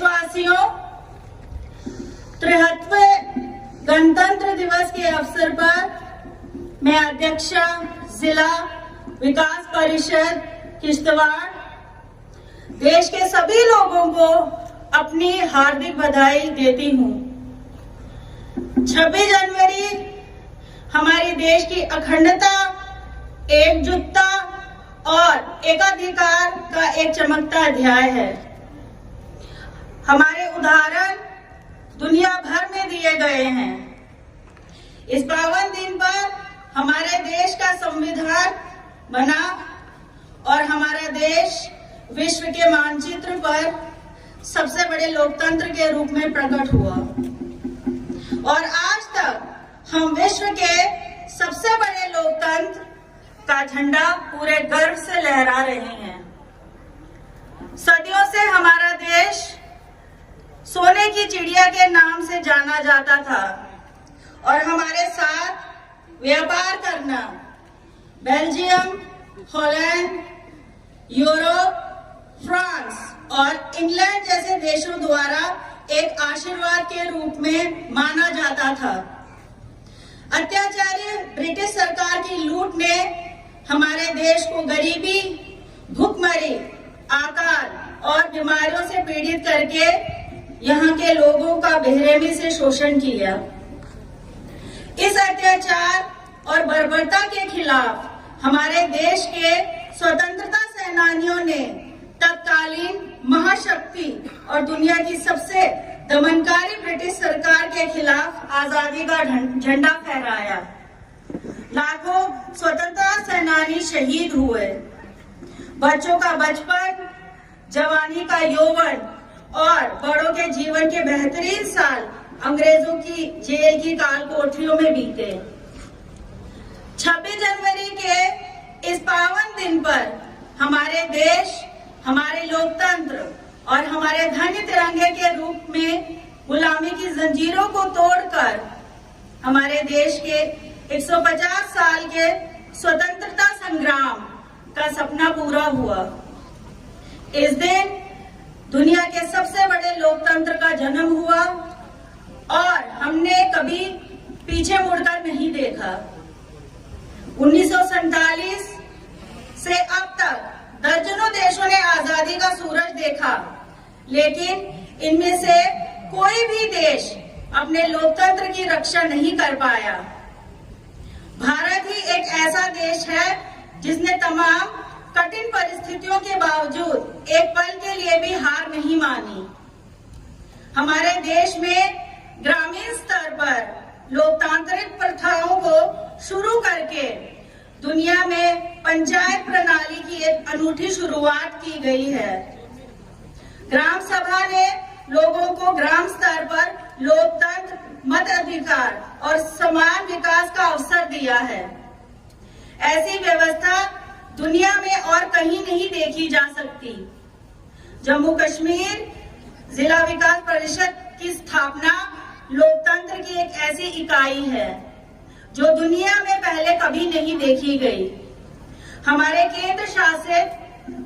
देशवासियों, 73वें गणतंत्र दिवस के अवसर पर मैं अध्यक्षा जिला विकास परिषद किश्तवाड़ देश के सभी लोगों को अपनी हार्दिक बधाई देती हूँ। 26 जनवरी हमारे देश की अखंडता, एकजुटता और एकाधिकार का एक चमकता अध्याय है। हमारे उदाहरण दुनिया भर में दिए गए हैं। इस पावन दिन पर हमारे देश का संविधान बना और हमारा देश विश्व के मानचित्र पर सबसे बड़े लोकतंत्र के रूप में प्रकट हुआ और आज तक हम विश्व के सबसे बड़े लोकतंत्र का झंडा पूरे गर्व से लहरा रहे हैं। सदियों से हमारा देश सोने की चिड़िया के नाम से जाना जाता था और हमारे साथ व्यापार करना बेल्जियम, हॉलैंड, यूरोप, फ्रांस और इंग्लैंड जैसे देशों द्वारा एक आशीर्वाद के रूप में माना जाता था। अत्याचारी ब्रिटिश सरकार की लूट ने हमारे देश को गरीबी, भूखमरी, अकाल और बीमारियों से पीड़ित करके यहाँ के लोगों का बेरहमी से शोषण किया। इस अत्याचार और बर्बरता के खिलाफ हमारे देश के स्वतंत्रता सेनानियों ने तत्कालीन महाशक्ति और दुनिया की सबसे दमनकारी ब्रिटिश सरकार के खिलाफ आजादी का झंडा फहराया। लाखों स्वतंत्रता सेनानी शहीद हुए। बच्चों का बचपन, जवानी का यौवन और बड़ों के जीवन के बेहतरीन साल अंग्रेजों की जेल की काल कोठरियों में बीते। 26 जनवरी के इस पावन दिन पर हमारे देश, हमारे लोकतंत्र और हमारे धन्य तिरंगे के रूप में गुलामी की जंजीरों को तोड़कर हमारे देश के 150 साल के स्वतंत्रता संग्राम का सपना पूरा हुआ। इस दिन दुनिया के सबसे बड़े लोकतंत्र का जन्म हुआ और हमने कभी पीछे मुड़कर नहीं देखा। 1947 से अब तक दर्जनों देशों ने आजादी का सूरज देखा, लेकिन इनमें से कोई भी देश अपने लोकतंत्र की रक्षा नहीं कर पाया। भारत ही एक ऐसा देश है जिसने तमाम कठिन परिस्थितियों के बावजूद एक पल के लिए भी हार नहीं मानी। हमारे देश में ग्रामीण स्तर पर लोकतांत्रिक प्रथाओं को शुरू करके दुनिया में पंचायत प्रणाली की एक अनूठी शुरुआत की गई है। ग्राम सभा ने लोगों को ग्राम स्तर पर लोकतंत्र, मताधिकार और समान विकास का अवसर दिया है। ऐसी व्यवस्था दुनिया में और कहीं नहीं देखी जा सकती। जम्मू कश्मीर जिला विकास परिषद की स्थापना लोकतंत्र की एक ऐसी इकाई है जो दुनिया में पहले कभी नहीं देखी गई। हमारे केंद्र शासित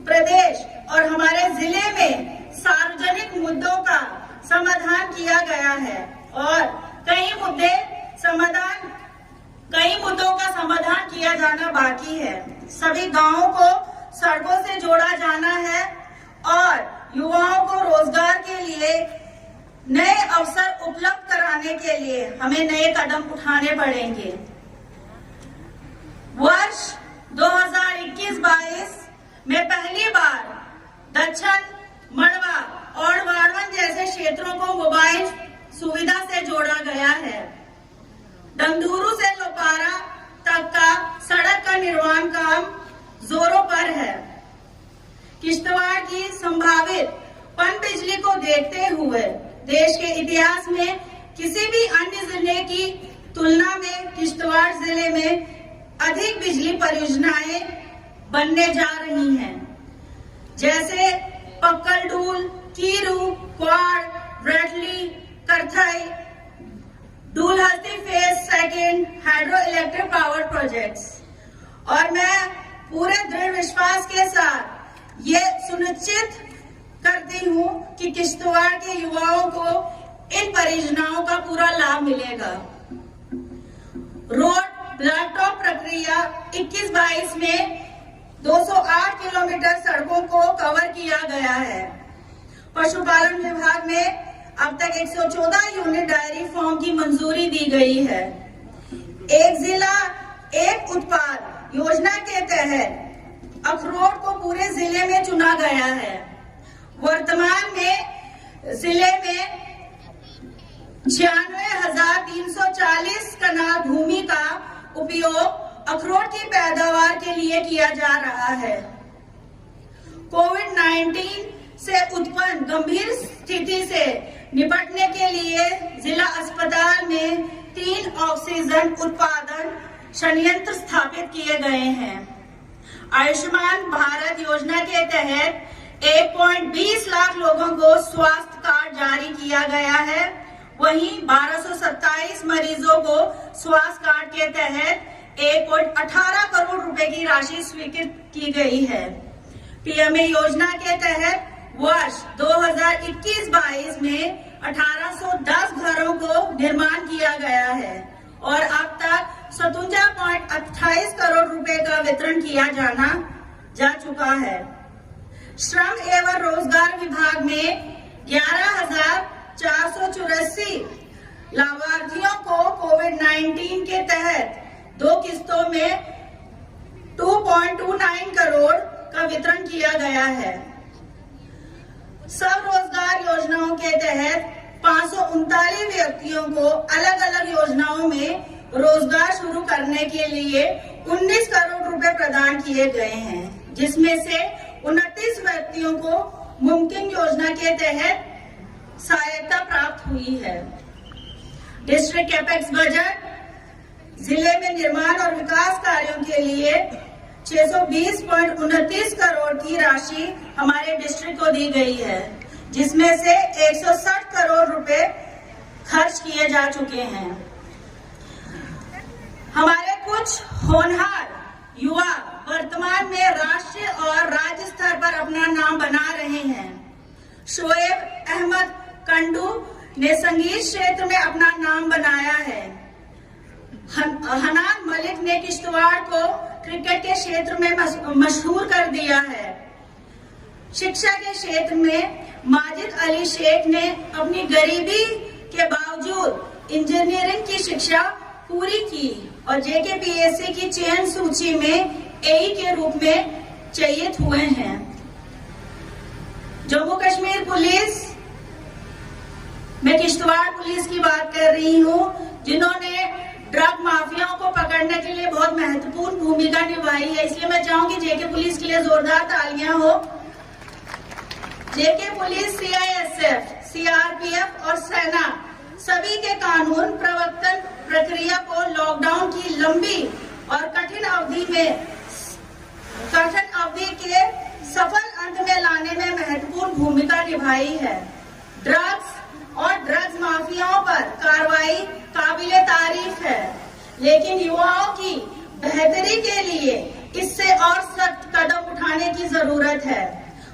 प्रदेश और हमारे जिले में सार्वजनिक मुद्दों का समाधान किया गया है और कई मुद्दों का समाधान किया जाना बाकी है। सभी गांवों को सड़कों से जोड़ा जाना है और युवाओं को रोजगार के लिए नए अवसर उपलब्ध कराने के लिए हमें नए कदम उठाने पड़ेंगे। वर्ष 2021-22 में पहली बार दक्षिण, मड़वा और वाड़वन जैसे क्षेत्रों को मोबाइल सुविधा से जोड़ा गया है। डंगधुरु से लोपारा तक का सड़क का निर्माण काम जोरों पर है। किश्तवाड़ की संभावित पनबिजली को देखते हुए देश के इतिहास में किसी भी अन्य जिले की तुलना में किश्तवाड़ जिले में अधिक बिजली परियोजनाएं बनने जा रही हैं, जैसे पक्कलडूल, कीरू, क्वाड़, ब्रेटली, Kirthai, Dulhasti phase second hydro electric power projects. और मैं पूरे दृढ़ विश्वास के साथ ये सुनिश्चित करती हूँ कि किश्तवाड़ के युवाओं को इन परियोजनाओं का पूरा लाभ मिलेगा। रोड ब्लैकटॉप प्रक्रिया 21-22 में 208 किलोमीटर सड़कों को कवर किया गया है। पशुपालन विभाग में अब तक 114 यूनिट डायरी फार्म की मंजूरी दी गई है। एक जिला एक उत्पाद योजना के तहत अखरोट को पूरे जिले में चुना गया है। वर्तमान में जिले में 96,340 कनाल भूमि का उपयोग अखरोट की पैदावार के लिए किया जा रहा है। कोविड-19 से उत्पन्न गंभीर स्थिति से निपटने के लिए जिला अस्पताल में 3 ऑक्सीजन उत्पादन संयंत्र स्थापित किए गए हैं। आयुष्मान भारत योजना के तहत 1.20 लाख लोगों को स्वास्थ्य कार्ड जारी किया गया है। वहीं 1227 मरीजों को स्वास्थ्य कार्ड के तहत 1.18 करोड़ रुपए की राशि स्वीकृत की गई है। पीएमए योजना के तहत वर्ष 2021-22 में 1810 घरों को निर्माण किया गया है और अब तक 57.28 करोड़ रुपए का वितरण किया जा चुका है। श्रम एवं रोजगार विभाग में 11,484 लाभार्थियों को कोविड-19 के तहत 2 किस्तों में 2.29 करोड़ का वितरण किया गया है। स्वरोजगार योजनाओं के तहत 539 व्यक्तियों को अलग अलग योजनाओं में रोजगार शुरू करने के लिए 19 करोड़ रुपए प्रदान किए गए हैं, जिसमें से 29 व्यक्तियों को मुमकिन योजना के तहत सहायता प्राप्त हुई है। डिस्ट्रिक्ट कैपेक्स बजट जिले में निर्माण और विकास कार्यों के लिए 620.29 करोड़ की राशि हमारे डिस्ट्रिक्ट को दी गई है, जिसमें से 160 करोड़ रुपए खर्च किए जा चुके हैं। हमारे कुछ होनहार युवा वर्तमान में राष्ट्रीय और राज्य स्तर पर अपना नाम बना रहे हैं। शोएब अहमद कंडू ने संगीत क्षेत्र में अपना नाम बनाया है। हनान मलिक ने किश्तवाड़ को क्रिकेट के क्षेत्र में मशहूर कर दिया है। शिक्षा के क्षेत्र में माजिद अली शेख ने अपनी गरीबी के बावजूद इंजीनियरिंग की शिक्षा पूरी की और JKPSC की चयन सूची में AE के रूप में चयनित हुए हैं। जम्मू कश्मीर पुलिस, मैं किश्तवाड़ पुलिस की बात कर रही हूँ, जिन्होंने ड्रग माफियाओं को पकड़ने के लिए बहुत महत्वपूर्ण भूमिका निभाई है। इसलिए मैं चाहूंगी JK पुलिस के लिए जोरदार तालियां हो। JK पुलिस, CISF, CRPF और सेना सभी के कानून प्रवर्तन प्रक्रिया को लॉकडाउन की लंबी और कठिन अवधि के सफल अंत में लाने में महत्वपूर्ण भूमिका निभाई है। ड्रग्स माफियाओं पर कार्रवाई काबिले तारीफ है, लेकिन युवाओं की बेहतरी के लिए इससे और सख्त कदम उठाने की जरूरत है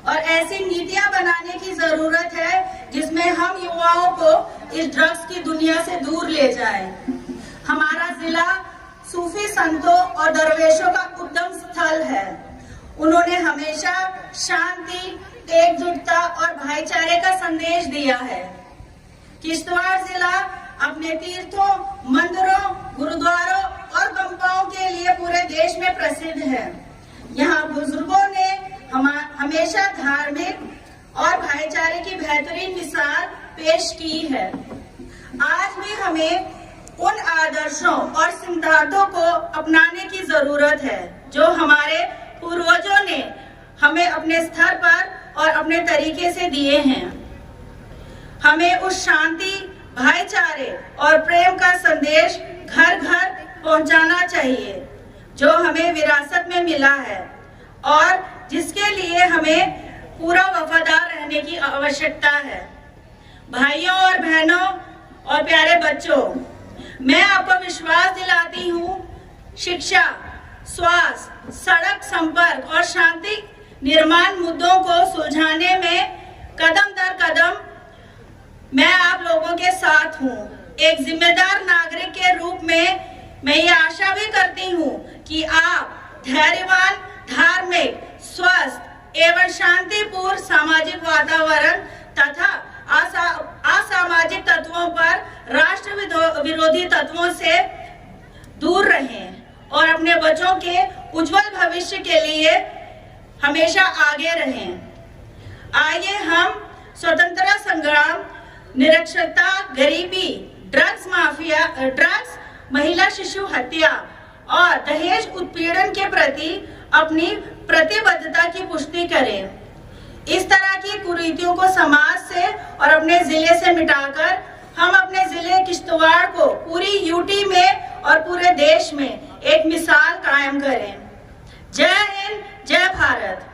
और ऐसी नीतियां बनाने की जरूरत है जिसमें हम युवाओं को इस ड्रग्स की दुनिया से दूर ले जाएं। हमारा जिला सूफी संतों और दरवेशों का उद्गम स्थल है। उन्होंने हमेशा शांति, एकजुटता और भाईचारे का संदेश दिया है। किश्तवाड़ जिला अपने तीर्थों, मंदिरों, गुरुद्वारों और गंगाओं के लिए पूरे देश में प्रसिद्ध है। यहाँ बुजुर्गों ने हमेशा धार्मिक और भाईचारे की बेहतरीन मिसाल पेश की है। आज भी हमें उन आदर्शों और सिद्धांतों को अपनाने की जरूरत है जो हमारे पूर्वजों ने हमें अपने स्तर पर और अपने तरीके से दिए हैं। हमें उस शांति, भाईचारे और प्रेम का संदेश घर घर पहुंचाना चाहिए जो हमें विरासत में मिला है और जिसके लिए हमें पूरा वफादार रहने की आवश्यकता है। भाइयों और बहनों और प्यारे बच्चों, मैं आपको विश्वास दिलाती हूँ, शिक्षा, स्वास्थ्य, सड़क संपर्क और शांति निर्माण मुद्दों को सुलझाने में कदम दर कदम हूँ। एक जिम्मेदार नागरिक के रूप में मैं ये आशा भी करती हूँ कि आप धैर्यवान, धार्मिक, स्वस्थ एवं शांतिपूर्ण सामाजिक वातावरण तथा असामाजिक तत्वों पर राष्ट्र विरोधी तत्वों से दूर रहें और अपने बच्चों के उज्जवल भविष्य के लिए हमेशा आगे रहें। आइए हम स्वतंत्रता संग्राम, निरक्षरता, गरीबी, ड्रग्स माफिया, ड्रग्स, महिला शिशु हत्या और दहेज उत्पीड़न के प्रति अपनी प्रतिबद्धता की पुष्टि करें। इस तरह की कुरीतियों को समाज से और अपने जिले से मिटाकर हम अपने जिले किश्तवाड़ को पूरी यूटी में और पूरे देश में एक मिसाल कायम करें। जय हिंद, जय भारत।